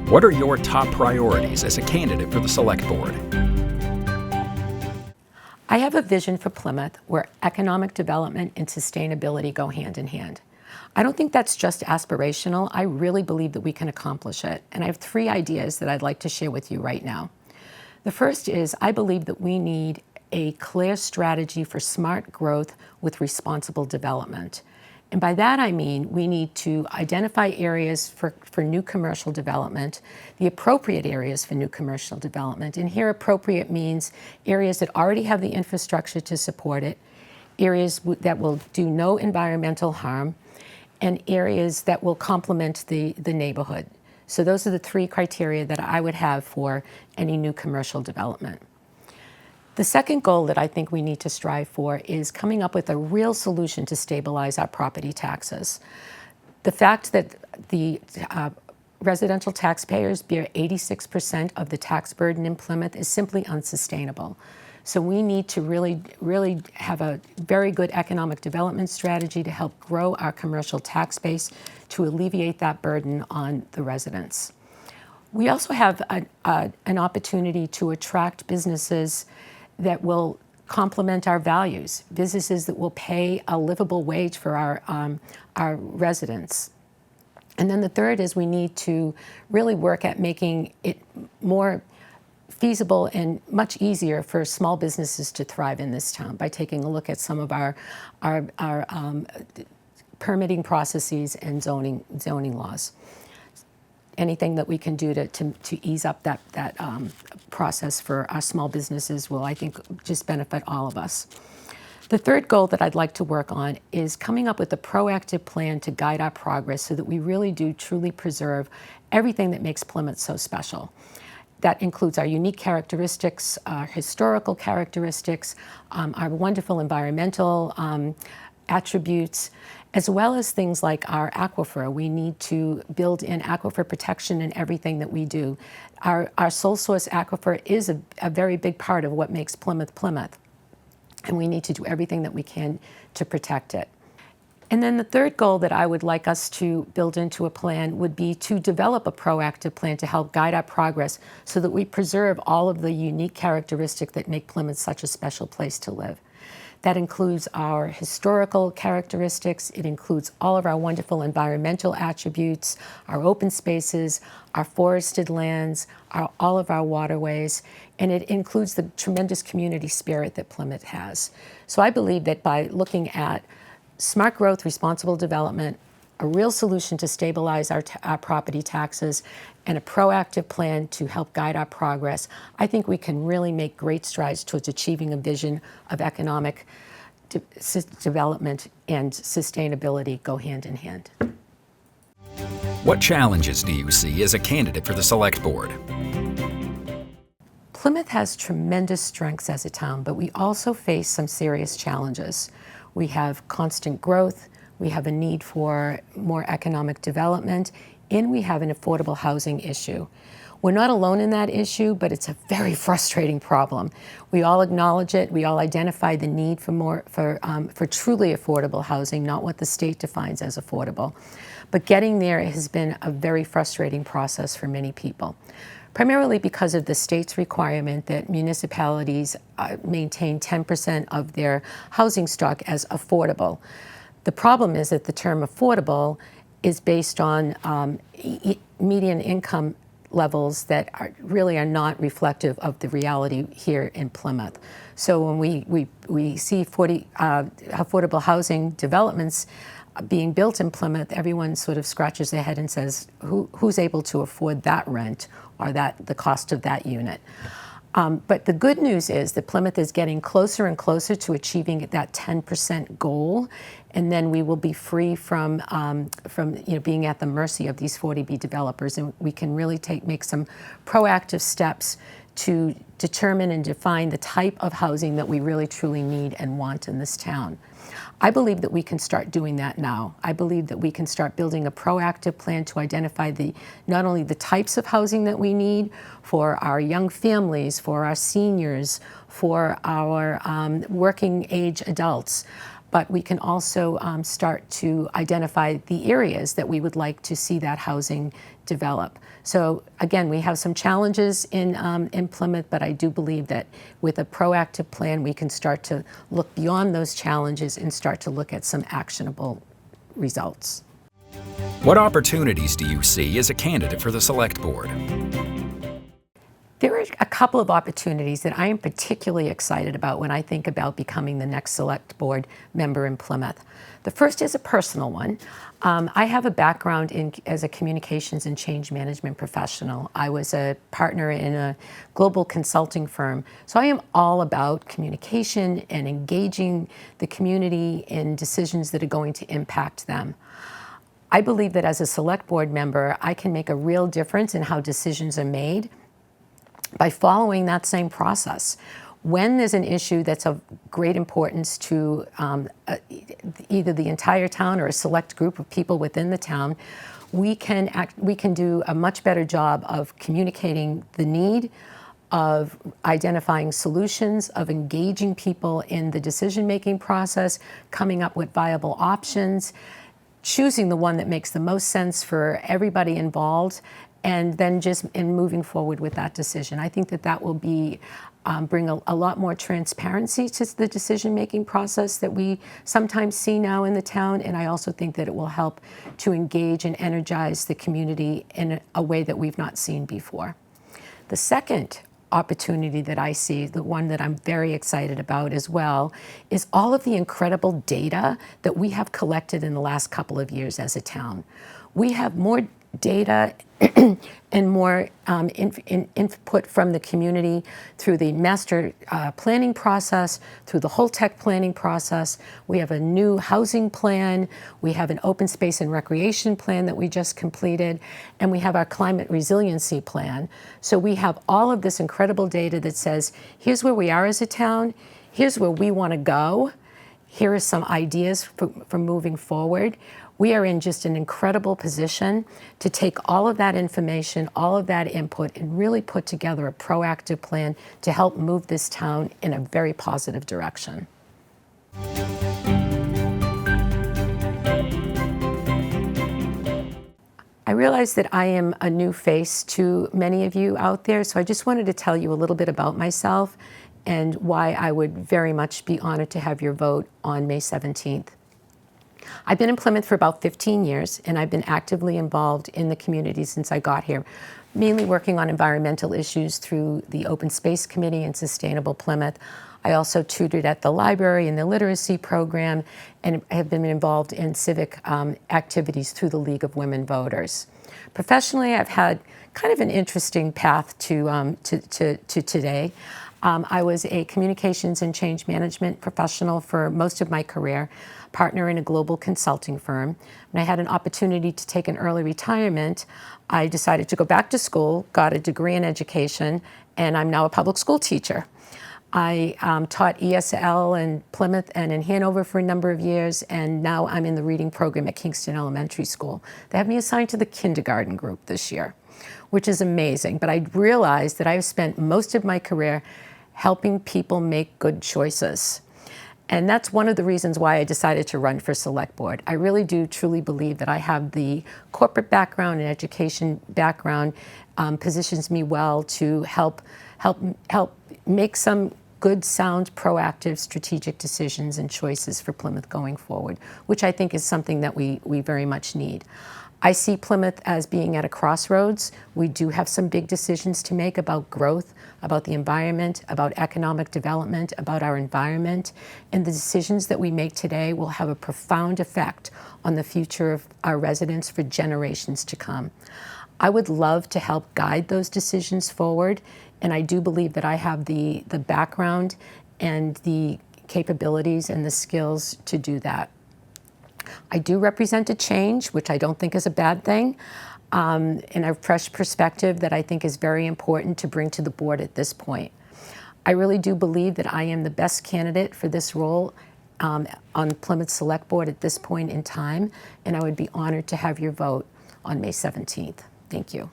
What are your top priorities as a candidate for the Select Board? I have a vision for Plymouth where economic development and sustainability go hand in hand. I don't think that's just aspirational. I really believe that we can accomplish it. And I have 3 ideas that I'd like to share with you right now. The first is I believe that we need a clear strategy for smart growth with responsible development. And by that I mean we need to identify areas for new commercial development, the appropriate areas for new commercial development. And here appropriate means areas that already have the infrastructure to support it, areas that will do no environmental harm, and areas that will complement the neighborhood. So those are the 3 criteria that I would have for any new commercial development. The second goal that I think we need to strive for is coming up with a real solution to stabilize our property taxes. The fact that the residential taxpayers bear 86% of the tax burden in Plymouth is simply unsustainable. So we need to really have a very good economic development strategy to help grow our commercial tax base to alleviate that burden on the residents. We also have an opportunity to attract businesses that will complement our values, businesses that will pay a livable wage for our residents. And then the third is we need to really work at making it more feasible and much easier for small businesses to thrive in this town by taking a look at some of our permitting processes and zoning laws. Anything that we can do to ease up that process for our small businesses will, I think, just benefit all of us. The third goal that I'd like to work on is coming up with a proactive plan to guide our progress so that we really do truly preserve everything that makes Plymouth so special. That includes our unique characteristics, our historical characteristics, our wonderful environmental attributes, as well as things like our aquifer. We need to build in aquifer protection in everything that we do. Our sole source aquifer is a very big part of what makes Plymouth Plymouth, and we need to do everything that we can to protect it. And then the third goal that I would like us to build into a plan would be to develop a proactive plan to help guide our progress so that we preserve all of the unique characteristics that make Plymouth such a special place to live. That includes our historical characteristics, it includes all of our wonderful environmental attributes, our open spaces, our forested lands, all of our waterways, and it includes the tremendous community spirit that Plymouth has. So I believe that by looking at smart growth, responsible development, a real solution to stabilize our property taxes, and a proactive plan to help guide our progress, I think we can really make great strides towards achieving a vision of economic development and sustainability go hand in hand. What challenges do you see as a candidate for the Select Board? Plymouth has tremendous strengths as a town, but we also face some serious challenges. We have constant growth, we have a need for more economic development, and we have an affordable housing issue. We're not alone in that issue, but it's a very frustrating problem. We all acknowledge it. We all identify the need for truly affordable housing, not what the state defines as affordable. But getting there has been a very frustrating process for many people, primarily because of the state's requirement that municipalities maintain 10% of their housing stock as affordable. The problem is that the term affordable is based on median income levels that really are not reflective of the reality here in Plymouth. So when we see affordable housing developments being built in Plymouth, everyone sort of scratches their head and says, who's able to afford that rent or the cost of that unit? But the good news is that Plymouth is getting closer and closer to achieving that 10% goal, and then we will be free from being at the mercy of these 40B developers, and we can really make some proactive steps to determine and define the type of housing that we really truly need and want in this town. I believe that we can start doing that now. I believe that we can start building a proactive plan to identify not only the types of housing that we need for our young families, for our seniors, for our working age adults, but we can also start to identify the areas that we would like to see that housing develop. So again, we have some challenges in Plymouth, but I do believe that with a proactive plan, we can start to look beyond those challenges and start to look at some actionable results. What opportunities do you see as a candidate for the Select Board? There are a couple of opportunities that I am particularly excited about when I think about becoming the next Select Board member in Plymouth. The first is a personal one. I have a background as a communications and change management professional. I was a partner in a global consulting firm, so I am all about communication and engaging the community in decisions that are going to impact them. I believe that as a Select Board member, I can make a real difference in how decisions are made by following that same process. When there's an issue that's of great importance to either the entire town or a select group of people within the town, we can do a much better job of communicating the need, of identifying solutions, of engaging people in the decision-making process, coming up with viable options, choosing the one that makes the most sense for everybody involved, and then just in moving forward with that decision. I think that that will bring a lot more transparency to the decision-making process that we sometimes see now in the town, and I also think that it will help to engage and energize the community in a way that we've not seen before. The second opportunity that I see, the one that I'm very excited about as well, is all of the incredible data that we have collected in the last couple of years as a town. We have more data and more input from the community through the master planning process, through the whole tech planning process. We have a new housing plan. We have an open space and recreation plan that we just completed, and we have our climate resiliency plan. So we have all of this incredible data that says, here's where we are as a town, here's where we want to go, here are some ideas for moving forward. We are in just an incredible position to take all of that information, all of that input, and really put together a proactive plan to help move this town in a very positive direction. I realize that I am a new face to many of you out there, so I just wanted to tell you a little bit about myself and why I would very much be honored to have your vote on May 17th. I've been in Plymouth for about 15 years, and I've been actively involved in the community since I got here, mainly working on environmental issues through the Open Space Committee and Sustainable Plymouth. I also tutored at the library in the literacy program and have been involved in civic activities through the League of Women Voters. Professionally, I've had kind of an interesting path to today. I was a communications and change management professional for most of my career, partner in a global consulting firm. When I had an opportunity to take an early retirement, I decided to go back to school, got a degree in education, and I'm now a public school teacher. I taught ESL in Plymouth and in Hanover for a number of years, and now I'm in the reading program at Kingston Elementary School. They have me assigned to the kindergarten group this year, which is amazing. But I realized that I've spent most of my career helping people make good choices. And that's one of the reasons why I decided to run for Select Board. I really do truly believe that I have the corporate background and education background positions me well to help make some good, sound, proactive, strategic decisions and choices for Plymouth going forward, which I think is something that we very much need. I see Plymouth as being at a crossroads. We do have some big decisions to make about growth, about the environment, about economic development, about our environment. And the decisions that we make today will have a profound effect on the future of our residents for generations to come. I would love to help guide those decisions forward, and I do believe that I have the background and the capabilities and the skills to do that. I do represent a change, which I don't think is a bad thing, and a fresh perspective that I think is very important to bring to the board at this point. I really do believe that I am the best candidate for this role on Plymouth Select Board at this point in time, and I would be honored to have your vote on May 17th. Thank you.